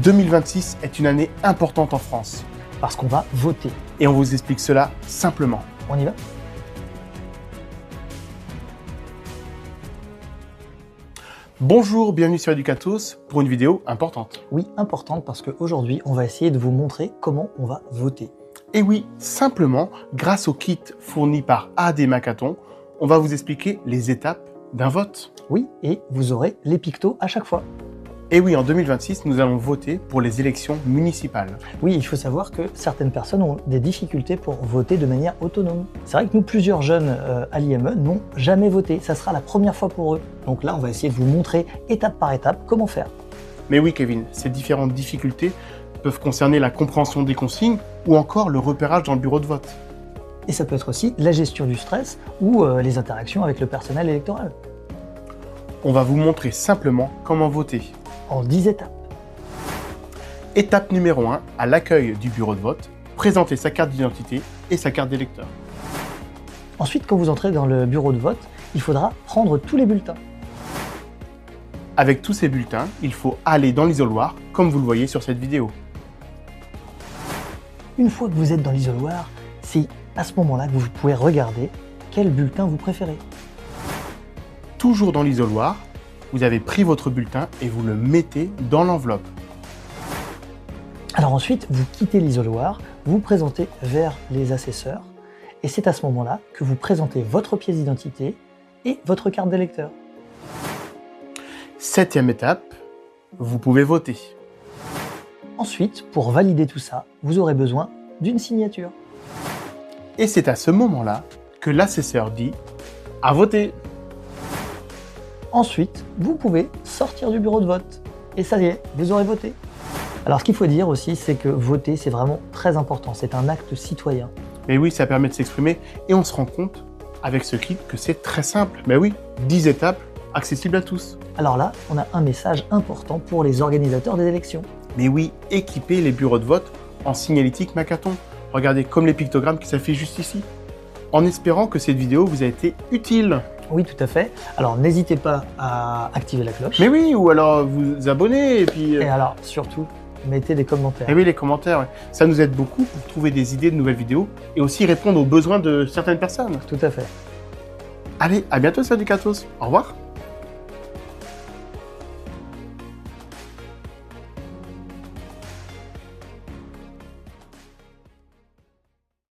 2026 est une année importante en France. Parce qu'on va voter. Et on vous explique cela simplement. On y va? Bonjour, bienvenue sur Educatos pour une vidéo importante. Oui, importante parce qu'aujourd'hui, on va essayer de vous montrer comment on va voter. Et oui, simplement, grâce au kit fourni par AD Macathon, on va vous expliquer les étapes d'un vote. Oui, et vous aurez les pictos à chaque fois. Et oui, en 2026, nous allons voter pour les élections municipales. Oui, il faut savoir que certaines personnes ont des difficultés pour voter de manière autonome. C'est vrai que nous, plusieurs jeunes à l'IME n'ont jamais voté. Ça sera la première fois pour eux. Donc là, on va essayer de vous montrer étape par étape comment faire. Mais oui, Kevin, ces différentes difficultés peuvent concerner la compréhension des consignes ou encore le repérage dans le bureau de vote. Et ça peut être aussi la gestion du stress ou les interactions avec le personnel électoral. On va vous montrer simplement comment voter. En 10 étapes. Étape numéro 1, à l'accueil du bureau de vote, présenter sa carte d'identité et sa carte d'électeur. Ensuite, quand vous entrez dans le bureau de vote, il faudra prendre tous les bulletins. Avec tous ces bulletins, il faut aller dans l'isoloir, comme vous le voyez sur cette vidéo. Une fois que vous êtes dans l'isoloir, c'est à ce moment-là que vous pouvez regarder quel bulletin vous préférez. Toujours dans l'isoloir, vous avez pris votre bulletin et vous le mettez dans l'enveloppe. Alors ensuite, vous quittez l'isoloir, vous présentez vers les assesseurs, et c'est à ce moment-là que vous présentez votre pièce d'identité et votre carte d'électeur. 7e étape, vous pouvez voter. Ensuite, pour valider tout ça, vous aurez besoin d'une signature. Et c'est à ce moment-là que l'assesseur dit « à voter ». Ensuite, vous pouvez sortir du bureau de vote. Et ça y est, vous aurez voté. Alors ce qu'il faut dire aussi, c'est que voter, c'est vraiment très important. C'est un acte citoyen. Mais oui, ça permet de s'exprimer et on se rend compte avec ce kit que c'est très simple. Mais oui, 10 étapes accessibles à tous. Alors là, on a un message important pour les organisateurs des élections. Mais oui, équipez les bureaux de vote en signalétique Macathon. Regardez comme les pictogrammes qui s'affichent juste ici. En espérant que cette vidéo vous a été utile. Oui, tout à fait. Alors, n'hésitez pas à activer la cloche. Mais oui, ou alors vous abonner et puis... Et alors, surtout, mettez des commentaires. Et oui, les commentaires, ouais. Ça nous aide beaucoup pour trouver des idées de nouvelles vidéos et aussi répondre aux besoins de certaines personnes. Tout à fait. Allez, à bientôt sur Educatos. Au revoir.